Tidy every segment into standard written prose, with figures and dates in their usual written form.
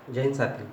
जय हिंद साथियों।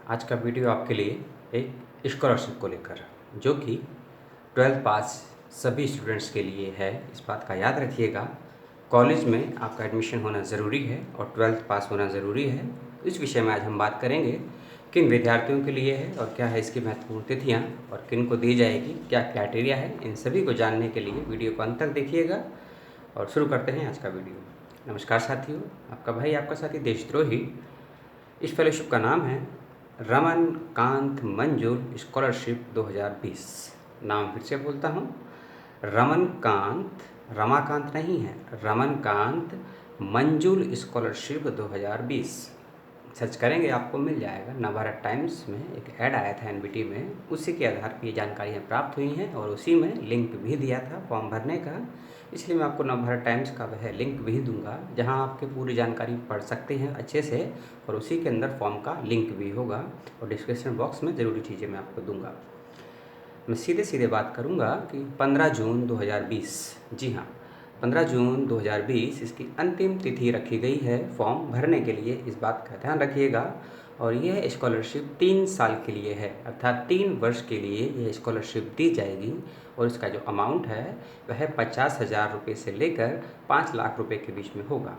आज का वीडियो आपके लिए एक स्कॉलरशिप को लेकर, जो कि 12th पास सभी स्टूडेंट्स के लिए है। इस बात का याद रखिएगा, कॉलेज में आपका एडमिशन होना ज़रूरी है और 12th पास होना ज़रूरी है। इस विषय में आज हम बात करेंगे किन विद्यार्थियों के लिए है और क्या है इसकी महत्वपूर्ण तिथियाँ और किन को दी जाएगी, क्या क्राइटेरिया है। इन सभी को जानने के लिए वीडियो को अंत तक देखिएगा और शुरू करते हैं आज का वीडियो। नमस्कार साथियों, आपका भाई आपका साथी देशद्रोही। इस फेलोशिप का नाम है रमनकांत मंजुल स्कॉलरशिप 2020। नाम फिर से बोलता हूँ, रमनकांत, रमाकांत नहीं है, रमनकांत मंजुल स्कॉलरशिप 2020। सर्च करेंगे आपको मिल जाएगा। नवभारत टाइम्स में एक ऐड आया था एनबीटी में, उसी के आधार पर ये जानकारियाँ प्राप्त हुई हैं और उसी में लिंक भी दिया था फॉर्म भरने का। इसलिए मैं आपको नवभारत टाइम्स का वह लिंक भी दूंगा, जहां आपके पूरी जानकारी पढ़ सकते हैं अच्छे से, और उसी के अंदर फॉर्म का लिंक भी होगा और डिस्क्रिप्शन बॉक्स में ज़रूरी चीज़ें मैं आपको दूंगा। मैं सीधे सीधे बात करूंगा कि 15 जून 2020, जी हाँ 15 जून 2020 इसकी अंतिम तिथि रखी गई है फॉर्म भरने के लिए। इस बात का ध्यान रखिएगा। और यह स्कॉलरशिप 3 साल के लिए है, अर्थात 3 वर्ष के लिए यह स्कॉलरशिप दी जाएगी। और इसका जो अमाउंट है वह 50,000 रुपये से लेकर 5 लाख रुपये के बीच में होगा।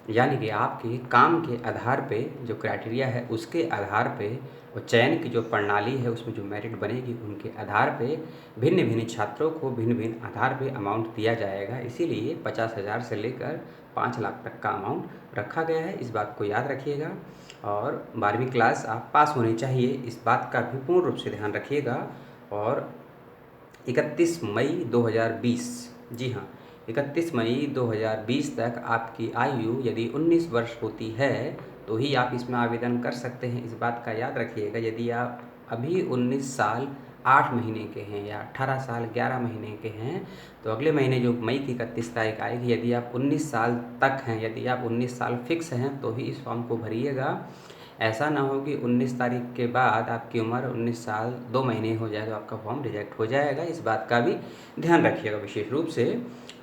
यानी कि आपके काम के आधार पे, जो क्राइटेरिया है उसके आधार पे, और चयन की जो प्रणाली है उसमें जो मेरिट बनेगी उनके आधार पे भिन्न भिन्न छात्रों को भिन्न भिन्न आधार पे अमाउंट दिया जाएगा। इसीलिए 50,000 से लेकर 5 लाख तक का अमाउंट रखा गया है। इस बात को याद रखिएगा। और 12वीं क्लास आप पास होनी चाहिए, इस बात का भी पूर्ण रूप से ध्यान रखिएगा। और 31 मई 2020, जी हाँ 31 मई 2020 तक आपकी आयु यदि 19 वर्ष होती है तो ही आप इसमें आवेदन कर सकते हैं। इस बात का याद रखिएगा। यदि आप अभी 19 साल 8 महीने के हैं या 18 साल 11 महीने के हैं तो अगले महीने जो मई की 31 तारीख आएगी, यदि आप 19 साल तक हैं, यदि आप 19 साल फिक्स हैं तो ही इस फॉर्म को भरिएगा। ऐसा ना हो कि 19 तारीख के बाद आपकी उम्र 19 साल 2 महीने हो जाए तो आपका फॉर्म रिजेक्ट हो जाएगा। इस बात का भी ध्यान रखिएगा विशेष रूप से।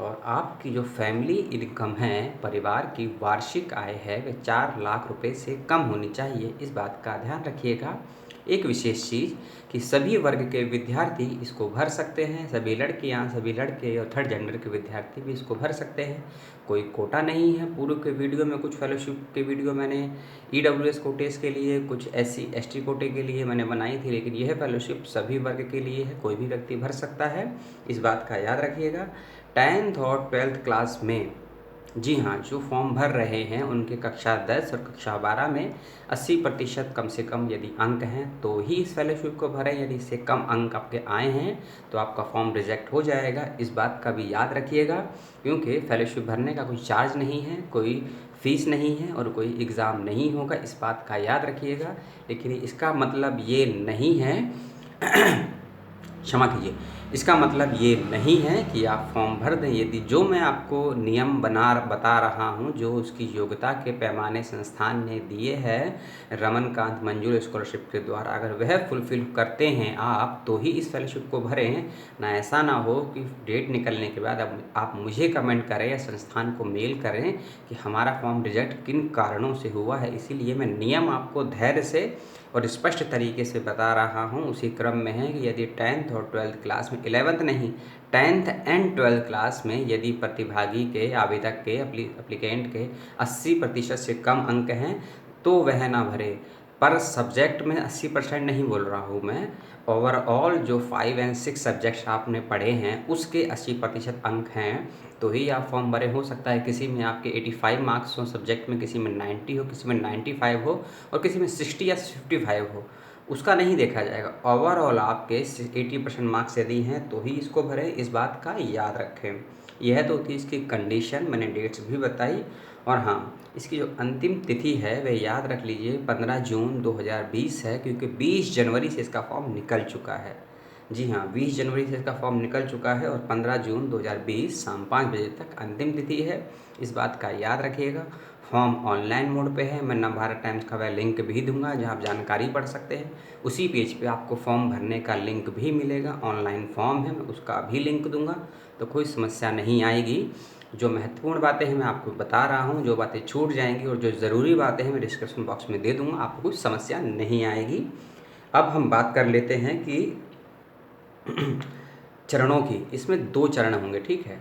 और आपकी जो फैमिली इनकम है, परिवार की वार्षिक आय है, वह 4 लाख रुपए से कम होनी चाहिए। इस बात का ध्यान रखिएगा। एक विशेष चीज़ कि सभी वर्ग के विद्यार्थी इसको भर सकते हैं, सभी लड़कियां, सभी लड़के और थर्ड जेंडर के विद्यार्थी भी इसको भर सकते हैं। कोई कोटा नहीं है। पूर्व के वीडियो में, कुछ फेलोशिप के वीडियो मैंने ईडब्ल्यूएस कोटेस के लिए, कुछ SC ST कोटे के लिए मैंने बनाई थी, लेकिन यह फेलोशिप सभी वर्ग के लिए है, कोई भी व्यक्ति भर सकता है। इस बात का याद रखिएगा। 10th और 12th क्लास में, जी हाँ, जो फॉर्म भर रहे हैं उनके कक्षा 10 और कक्षा 12 में 80% कम से कम यदि अंक हैं तो ही इस फेलोशिप को भरें। यदि इससे कम अंक आपके आए हैं तो आपका फॉर्म रिजेक्ट हो जाएगा। इस बात का भी याद रखिएगा, क्योंकि फेलोशिप भरने का कोई चार्ज नहीं है, कोई फीस नहीं है और कोई एग्ज़ाम नहीं होगा। इस बात का याद रखिएगा। लेकिन इसका मतलब ये नहीं है क्षमा कीजिए, इसका मतलब ये नहीं है कि आप फॉर्म भर दें। यदि जो मैं आपको नियम बता रहा हूँ, जो उसकी योग्यता के पैमाने संस्थान ने दिए हैं रमनकांत मंजूर स्कॉलरशिप के द्वारा, अगर वह फुलफिल करते हैं आप तो ही इस फेलोशिप को भरें। ना ऐसा ना हो कि डेट निकलने के बाद अब आप मुझे कमेंट करें या संस्थान को मेल करें कि हमारा फॉर्म रिजेक्ट किन कारणों से हुआ है। इसीलिए मैं नियम आपको धैर्य से और स्पष्ट तरीके से बता रहा हूँ। उसी क्रम में है कि यदि 10th और 12th क्लास में, 11th नहीं, 10th एंड 12th क्लास में यदि प्रतिभागी के, आवेदक के, एप्लीकेंट के 80% से कम अंक हैं तो वह ना भरे। पर सब्जेक्ट में 80% नहीं बोल रहा हूँ मैं, ओवरऑल जो 5 और 6 सब्जेक्ट्स आपने पढ़े हैं उसके 80% अंक हैं तो ही आप फॉर्म भरे। हो सकता है किसी में आपके 85 मार्क्स हो सब्जेक्ट में, किसी में 90 हो, किसी में 95 हो और किसी में 60 या 55 हो, उसका नहीं देखा जाएगा। ओवरऑल आपके 80% मार्क्स यदि हैं तो ही इसको भरें। इस बात का याद रखें। यह तो थी इसकी कंडीशन, मैंने डेट्स भी बताई। और हाँ, इसकी जो अंतिम तिथि है वह याद रख लीजिए 15 जून 2020 है, क्योंकि 20 जनवरी से इसका फॉर्म निकल चुका है। जी हाँ, 20 जनवरी से इसका फॉर्म निकल चुका है और 15 जून 2020 शाम 5 बजे तक अंतिम तिथि है। इस बात का याद रखिएगा। फॉर्म ऑनलाइन मोड पे है। मैं नवभारत टाइम्स का वह लिंक भी दूंगा जहाँ आप जानकारी पढ़ सकते हैं। उसी पेज पे आपको फॉर्म भरने का लिंक भी मिलेगा। ऑनलाइन फॉर्म है, मैं उसका भी लिंक दूंगा, तो कोई समस्या नहीं आएगी। जो महत्वपूर्ण बातें हैं मैं आपको बता रहा हूँ, जो बातें छूट जाएंगी और जो ज़रूरी बातें हैं मैं डिस्क्रिप्शन बॉक्स में दे दूँगा, आपको कुछ समस्या नहीं आएगी। अब हम बात कर लेते हैं कि चरणों की। इसमें 2 चरण होंगे, ठीक है।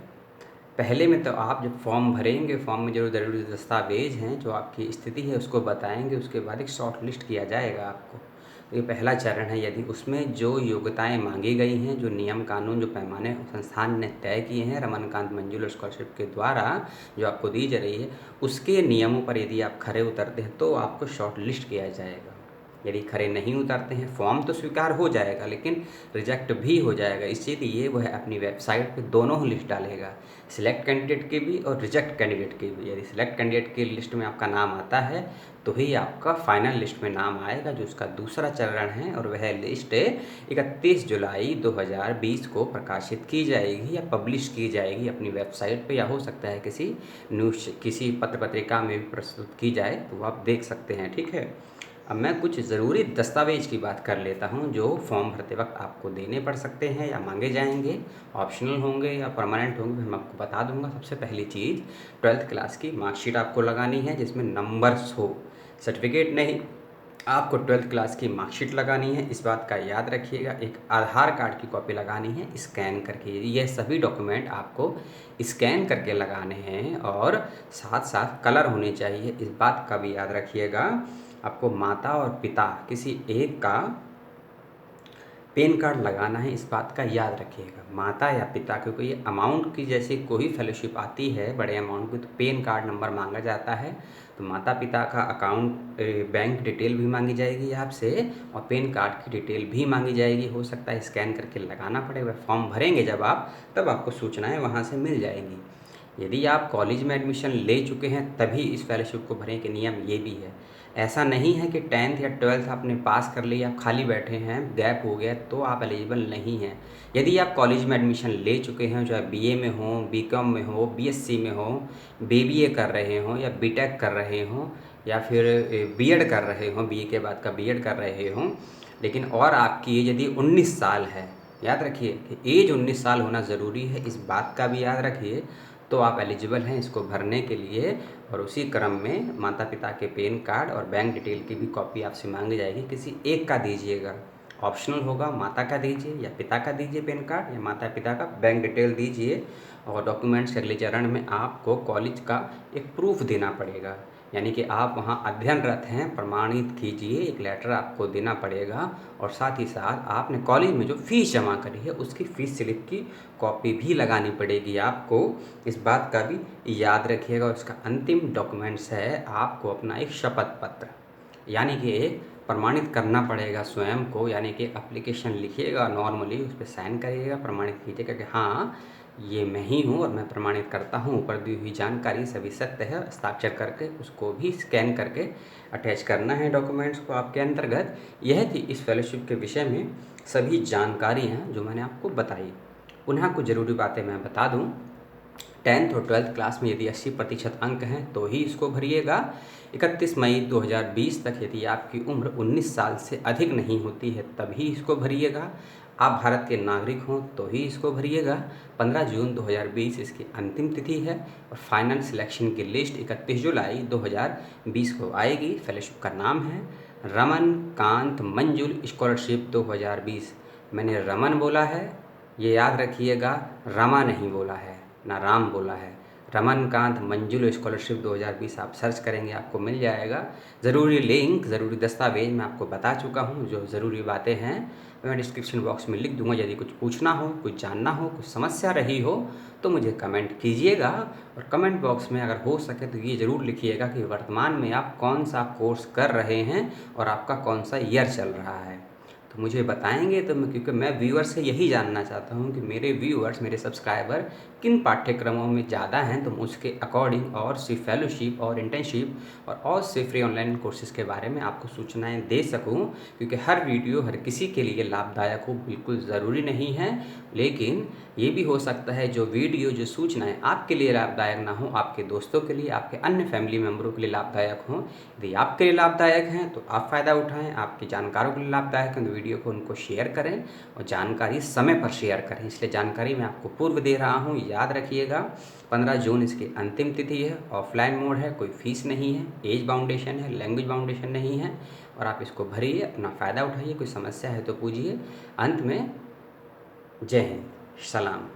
पहले में तो आप जब फॉर्म भरेंगे, फॉर्म में जो ज़रूरी दस्तावेज़ हैं, जो आपकी स्थिति है उसको बताएंगे, उसके बाद एक शॉर्ट लिस्ट किया जाएगा आपको। तो ये पहला चरण है। यदि उसमें जो योग्यताएं मांगी गई हैं, जो नियम कानून, जो पैमाने संस्थान ने तय किए हैं रमनकांत मंजुल स्कॉलरशिप के द्वारा जो आपको दी जा रही है, उसके नियमों पर यदि आप खरे उतरते हैं तो आपको शॉर्ट लिस्ट किया जाएगा। यदि खरे नहीं उतरते हैं, फॉर्म तो स्वीकार हो जाएगा लेकिन रिजेक्ट भी हो जाएगा। इसीलिए वह अपनी वेबसाइट पे दोनों ही लिस्ट डालेगा, सिलेक्ट कैंडिडेट के भी और रिजेक्ट कैंडिडेट के भी। यदि सिलेक्ट कैंडिडेट की लिस्ट में आपका नाम आता है तो ही आपका फाइनल लिस्ट में नाम आएगा, जो उसका दूसरा चरण है। और वह लिस्ट 31 जुलाई 2020 को प्रकाशित की जाएगी या पब्लिश की जाएगी अपनी वेबसाइट पे, या हो सकता है किसी न्यूज़, किसी पत्र पत्रिका में भी प्रस्तुत की जाए, तो आप देख सकते हैं, ठीक है। अब मैं कुछ ज़रूरी दस्तावेज़ की बात कर लेता हूँ जो फॉर्म भरते वक्त आपको देने पड़ सकते हैं या मांगे जाएंगे, ऑप्शनल होंगे या परमानेंट होंगे, मैं आपको बता दूंगा। सबसे पहली चीज़, 12th क्लास की मार्कशीट आपको लगानी है जिसमें नंबर्स हो, सर्टिफिकेट नहीं, आपको 12th क्लास की मार्कशीट लगानी है। इस बात का याद रखिएगा। एक आधार कार्ड की कॉपी लगानी है स्कैन करके। यह सभी डॉक्यूमेंट आपको स्कैन करके लगाने हैं और साथ साथ कलर होने चाहिए, इस बात का भी याद रखिएगा। आपको माता और पिता किसी एक का पैन कार्ड लगाना है, इस बात का याद रखिएगा। माता या पिता, क्योंकि ये अमाउंट की जैसे कोई फेलोशिप आती है बड़े अमाउंट की तो पैन कार्ड नंबर मांगा जाता है। तो माता पिता का अकाउंट, बैंक डिटेल भी मांगी जाएगी आपसे और पैन कार्ड की डिटेल भी मांगी जाएगी। हो सकता है स्कैन करके लगाना पड़ेगा। फॉर्म भरेंगे जब आप, तब आपको सूचनाएँ वहाँ से मिल जाएंगी। यदि आप कॉलेज में एडमिशन ले चुके हैं तभी इस फेलोशिप को भरें के नियम ये भी है। ऐसा नहीं है कि 10th या 12th आपने पास कर लिया, आप खाली बैठे हैं, गैप हो गया तो आप एलिजिबल नहीं हैं। यदि आप कॉलेज में एडमिशन ले चुके हैं, चाहे बीए में हो, बीकॉम में हो, बीएससी में हो, बीबीए कर रहे हो या बीटेक कर रहे हो या फिर बीएड कर रहे हो, बीए के बाद का बीएड कर रहे हो, लेकिन और आपकी एज यदि 19 साल है, याद रखिए कि एज 19 साल होना ज़रूरी है, इस बात का भी याद रखिए, तो आप एलिजिबल हैं इसको भरने के लिए। और उसी क्रम में माता पिता के पैन कार्ड और बैंक डिटेल की भी कॉपी आपसे मांगी जाएगी, किसी एक का दीजिएगा। ऑप्शनल होगा, माता का दीजिए या पिता का दीजिए पैन कार्ड, या माता पिता का बैंक डिटेल दीजिए। और डॉक्यूमेंट्स के अगले चरण में आपको कॉलेज का एक प्रूफ देना पड़ेगा, यानी कि आप वहाँ अध्ययनरत हैं, प्रमाणित कीजिए, एक लेटर आपको देना पड़ेगा। और साथ ही साथ आपने कॉलेज में जो फ़ीस जमा करी है उसकी फ़ीस स्लिप की कॉपी भी लगानी पड़ेगी आपको, इस बात का भी याद रखिएगा। और इसका अंतिम डॉक्यूमेंट्स है आपको अपना एक शपथ पत्र, यानी कि एक प्रमाणित करना पड़ेगा स्वयं को, यानी कि एप्लीकेशन लिखिएगा नॉर्मली, उस पर साइन करिएगा, प्रमाणित कीजिएगा कि हाँ ये मैं ही हूँ और मैं प्रमाणित करता हूँ, ऊपर दी हुई जानकारी सभी सत्य है, हस्ताक्षर करके उसको भी स्कैन करके अटैच करना है डॉक्यूमेंट्स को आपके अंतर्गत। यह थी इस फेलोशिप के विषय में सभी जानकारी हैं जो मैंने आपको बताई। पुनः कुछ ज़रूरी बातें मैं बता दूँ। 10th और 12th क्लास में यदि 80% अंक हैं तो ही इसको भरिएगा। 31 मई 2020 तक यदि आपकी उम्र 19 साल से अधिक नहीं होती है तभी इसको भरिएगा। आप भारत के नागरिक हों तो ही इसको भरिएगा। 15 जून 2020 इसकी अंतिम तिथि है और फाइनल सिलेक्शन की लिस्ट 31 जुलाई 2020 को आएगी। फेलोशिप का नाम है रमनकांत मंजुल स्कॉलरशिप 2020। मैंने रमन बोला है, ये याद रखिएगा, रमा नहीं बोला है, ना राम बोला है। रमनकांत मंजुल स्कॉलरशिप 2020 आप सर्च करेंगे आपको मिल जाएगा। ज़रूरी लिंक, ज़रूरी दस्तावेज मैं आपको बता चुका हूँ, जो ज़रूरी बातें हैं मैं डिस्क्रिप्शन बॉक्स में लिख दूंगा। यदि कुछ पूछना हो, कुछ जानना हो, कुछ समस्या रही हो तो मुझे कमेंट कीजिएगा। और कमेंट बॉक्स में अगर हो सके तो ये ज़रूर लिखिएगा कि वर्तमान में आप कौन सा कोर्स कर रहे हैं और आपका कौन सा ईयर चल रहा है, तो मुझे बताएंगे तो मैं, क्योंकि मैं व्यूअर से यही जानना चाहता हूँ कि मेरे व्यूअर्स, मेरे सब्सक्राइबर किन पाठ्यक्रमों में ज़्यादा हैं, तो उसके अकॉर्डिंग और सी फेलोशिप और इंटर्नशिप और से फ्री ऑनलाइन कोर्सेज़ के बारे में आपको सूचनाएं दे सकूं। क्योंकि हर वीडियो हर किसी के लिए लाभदायक हो बिल्कुल ज़रूरी नहीं है, लेकिन ये भी हो सकता है जो वीडियो, जो सूचनाएं आपके लिए लाभदायक ना हो, आपके दोस्तों के लिए, आपके अन्य फैमिली मेम्बरों के लिए लाभदायक हों। यदि आपके लिए लाभदायक हैं तो आप फ़ायदा उठाएँ, आपके जानकारों के लिए लाभदायक हैं तो वीडियो वीडियो को उनको शेयर करें और जानकारी समय पर शेयर करें। इसलिए जानकारी मैं आपको पूर्व दे रहा हूँ, याद रखिएगा। 15 जून इसकी अंतिम तिथि है। ऑफलाइन मोड है, कोई फीस नहीं है, एज बाउंडेशन है, लैंग्वेज बाउंडेशन नहीं है और आप इसको भरिए, अपना फ़ायदा उठाइए। कोई समस्या है तो पूछिए। अंत में जय हिंद, सलाम।